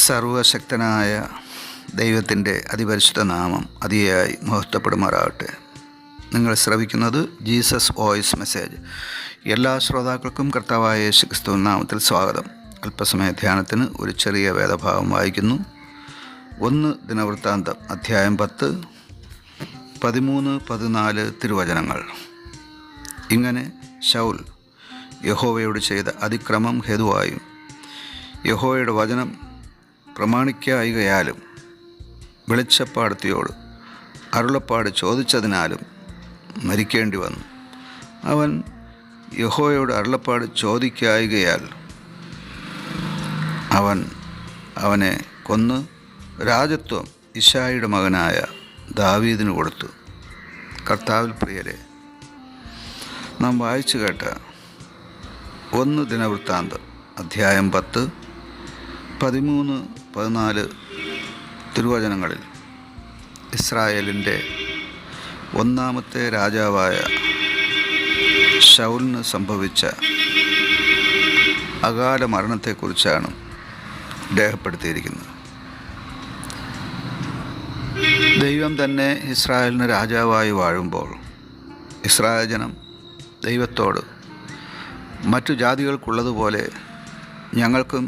സർവശക്തനായ ദൈവത്തിൻ്റെ അതിപരിശുദ്ധ നാമം അതിയായി മഹത്വപ്പെടുമാറാകട്ടെ. നിങ്ങൾ ശ്രവിക്കുന്നത് ജീസസ് വോയിസ് മെസ്സേജ്. എല്ലാ ശ്രോതാക്കൾക്കും കർത്താവായ യേശുക്രിസ്തു നാമത്തിൽ സ്വാഗതം. അല്പസമയ ധ്യാനത്തിന് ഒരു ചെറിയ വേദഭാഗം വായിക്കുന്നു. 1 ദിനവൃത്താന്തം അധ്യായം 10, 13, 14 തിരുവചനങ്ങൾ. ഇങ്ങനെ ശൗൽ യഹോവയോട് ചെയ്ത അതിക്രമം ഹേതുവായും യഹോവയുടെ വചനം പ്രമാണിക്കായികയാലും വെളിച്ചപ്പാടത്തിയോട് അരുളപ്പാട് ചോദിച്ചതിനാലും മരിക്കേണ്ടി വന്നു. അവൻ യഹോവയോട് അരുളപ്പാട് ചോദിക്കായികയാൽ അവനെ കൊന്ന് രാജത്വം ഇശായിയുടെ മകനായ ദാവീദിന് കൊടുത്തു. കർത്താവിൽ പ്രിയരെ, നാം വായിച്ചു കേട്ട 1 ദിനവൃത്താന്തം അധ്യായം 10, 13, 14 തിരുവചനങ്ങളിൽ ഇസ്രായേലിൻ്റെ ഒന്നാമത്തെ രാജാവായ ശൗലിന് സംഭവിച്ച അകാല മരണത്തെക്കുറിച്ചാണ് രേഖപ്പെടുത്തിയിരിക്കുന്നത്. ദൈവം തന്നെ ഇസ്രായേലിന് രാജാവായി വാഴുമ്പോൾ ഇസ്രായേൽ ജനം ദൈവത്തോട് മറ്റു ജാതികൾക്കുള്ളതുപോലെ ഞങ്ങൾക്കും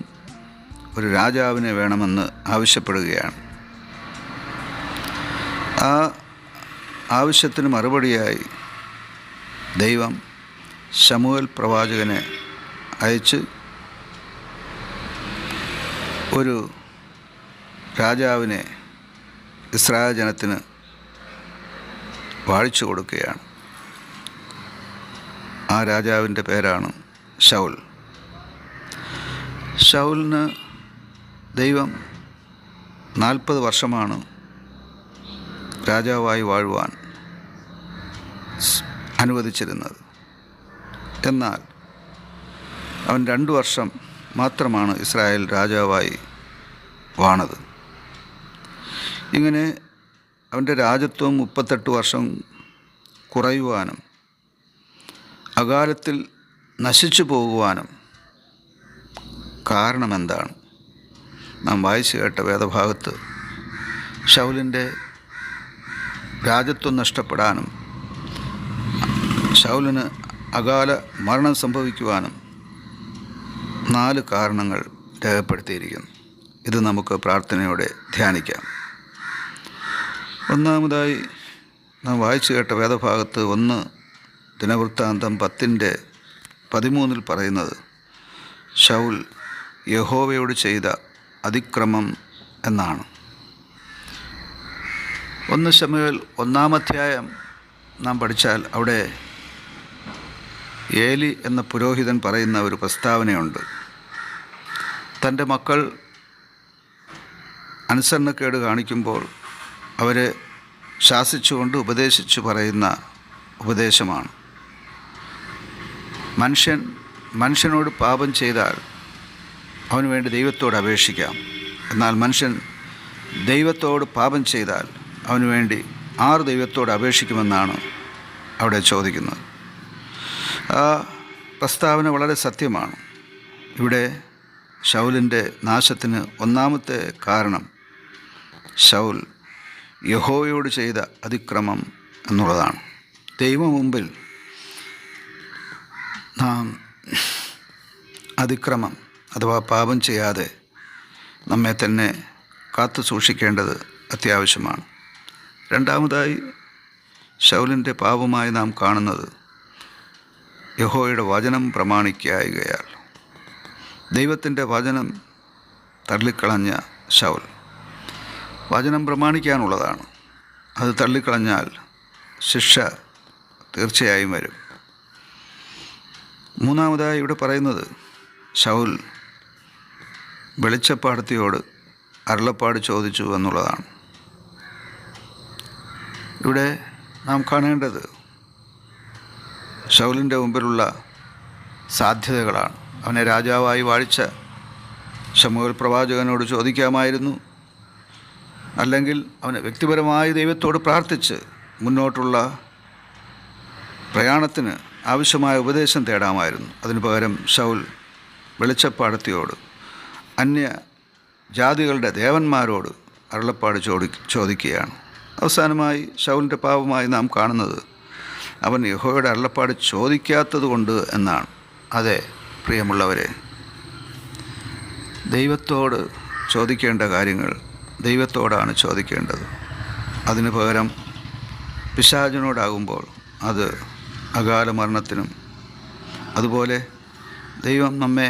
ഒരു രാജാവിനെ വേണമെന്ന് ആവശ്യപ്പെടുകയാണ്. ആ ആവശ്യത്തിന് മറുപടിയായി ദൈവം ശമൂവേൽ പ്രവാചകനെ അയച്ച് ഒരു രാജാവിനെ ഇസ്രായേൽ ജനത്തിന് വാഴിച്ചു കൊടുക്കുകയാണ്. ആ രാജാവിൻ്റെ പേരാണ് ശൗൽ. ശൗലിന് ദൈവം 40 വർഷമാണ് രാജാവായി വാഴുവാൻ അനുവദിച്ചിരുന്നത്. എന്നാൽ അവൻ 2 വർഷം മാത്രമാണ് ഇസ്രായേൽ രാജാവായി വാണത്. ഇങ്ങനെ അവൻ്റെ രാജത്വം 38 വർഷം കുറയുവാനും അകാലത്തിൽ നശിച്ചു പോകുവാനും കാരണമെന്താണ്? നാം വായിച്ചു കേട്ട വേദഭാഗത്ത് ശൗലിൻ്റെ രാജത്വം നഷ്ടപ്പെടാനും ശൗലിന് അകാല മരണം സംഭവിക്കുവാനും 4 കാരണങ്ങൾ രേഖപ്പെടുത്തിയിരിക്കുന്നു. ഇത് നമുക്ക് പ്രാർത്ഥനയോടെ ധ്യാനിക്കാം. ഒന്നാമതായി നാം വായിച്ചു കേട്ട വേദഭാഗത്ത് 1 ദിനവൃത്താന്തം 10:13 പറയുന്നത് ശൗൽ യഹോവയോട് ചെയ്ത അതിക്രമം എന്നാണ്. 1 ശമൂവേൽ 1-ാം അധ്യായം നാം പഠിച്ചാൽ അവിടെ ഏലി എന്ന പുരോഹിതൻ പറയുന്ന ഒരു പ്രസ്താവനയുണ്ട്. തൻ്റെ മക്കൾ അനുസരണക്കേട് കാണിക്കുമ്പോൾ അവരെ ശാസിച്ചുകൊണ്ട് ഉപദേശിച്ചു പറയുന്ന ഉപദേശമാണ്. മനുഷ്യനോട് പാപം ചെയ്താൽ അവന് വേണ്ടി ദൈവത്തോട് അപേക്ഷിക്കാം. എന്നാൽ മനുഷ്യൻ ദൈവത്തോട് പാപം ചെയ്താൽ അവന് വേണ്ടി ആർ ദൈവത്തോട് അപേക്ഷിക്കുമെന്നാണ് അവിടെ ചോദിക്കുന്നത്. ആ പ്രസ്താവന വളരെ സത്യമാണ്. ഇവിടെ ശൗലിൻ്റെ നാശത്തിന് ഒന്നാമത്തെ കാരണം ശൗൽ യഹോവയോട് ചെയ്ത അതിക്രമം എന്നുള്ളതാണ്. ദൈവം മുമ്പിൽ നാം അതിക്രമം അഥവാ പാപം ചെയ്യാതെ നമ്മെ തന്നെ കാത്തു സൂക്ഷിക്കേണ്ടത് അത്യാവശ്യമാണ്. രണ്ടാമതായി ശൗലിൻ്റെ പാപമായി നാം കാണുന്നത് യഹോവയുടെ വചനം പ്രമാണിക്കായികയാൽ. ദൈവത്തിൻ്റെ വചനം തള്ളിക്കളഞ്ഞ ശൗൽ വചനം പ്രമാണിക്കാനുള്ളതാണ്. അത് തള്ളിക്കളഞ്ഞാൽ ശിക്ഷ തീർച്ചയായും വരും. മൂന്നാമതായി ഇവിടെ പറയുന്നത് ശൗൽ വെളിച്ചപ്പാടത്തിയോട് അരുളപ്പാട് ചോദിച്ചു എന്നുള്ളതാണ്. ഇവിടെ നാം കാണേണ്ടത് ശൗലിൻ്റെ മുമ്പിലുള്ള സാധ്യതകളാണ്. അവനെ രാജാവായി വാഴിച്ച ശമൂവേൽ പ്രവാചകനോട് ചോദിക്കാമായിരുന്നു. അല്ലെങ്കിൽ അവന് വ്യക്തിപരമായി ദൈവത്തോട് പ്രാർത്ഥിച്ച് മുന്നോട്ടുള്ള പ്രയാണത്തിന് ആവശ്യമായ ഉപദേശം തേടാമായിരുന്നു. അതിനു പകരം ശൗൽ വെളിച്ചപ്പാടത്തിയോട് അന്യ ജാതികളുടെ ദേവന്മാരോട് അരുളപ്പാട് ചോദിക്കുകയാണ്. അവസാനമായി ശൗലിൻ്റെ പാപമായി നാം കാണുന്നത് അവൻ യഹോവയുടെ അരുളപ്പാട് ചോദിക്കാത്തത് കൊണ്ട് എന്നാണ്. അതെ പ്രിയമുള്ളവരെ, ദൈവത്തോട് ചോദിക്കേണ്ട കാര്യങ്ങൾ ദൈവത്തോടാണ് ചോദിക്കേണ്ടത്. അതിനു പകരം പിശാചിനോടാകുമ്പോൾ അത് അകാല മരണത്തിനും അതുപോലെ ദൈവം നമ്മെ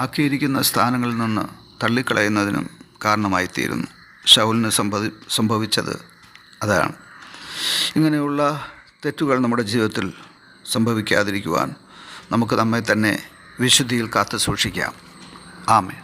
ആക്കിയിരിക്കുന്ന സ്ഥാനങ്ങളിൽ നിന്ന് തള്ളിക്കളയുന്നതിനും കാരണമായിത്തീരുന്നു. ശൗലിന് സംഭവിച്ചത് അതാണ്. ഇങ്ങനെയുള്ള തെറ്റുകൾ നമ്മുടെ ജീവിതത്തിൽ സംഭവിക്കാതിരിക്കുവാൻ നമുക്ക് നമ്മെ തന്നെ വിശുദ്ധിയിൽ കാത്തു സൂക്ഷിക്കാം. ആമേൻ.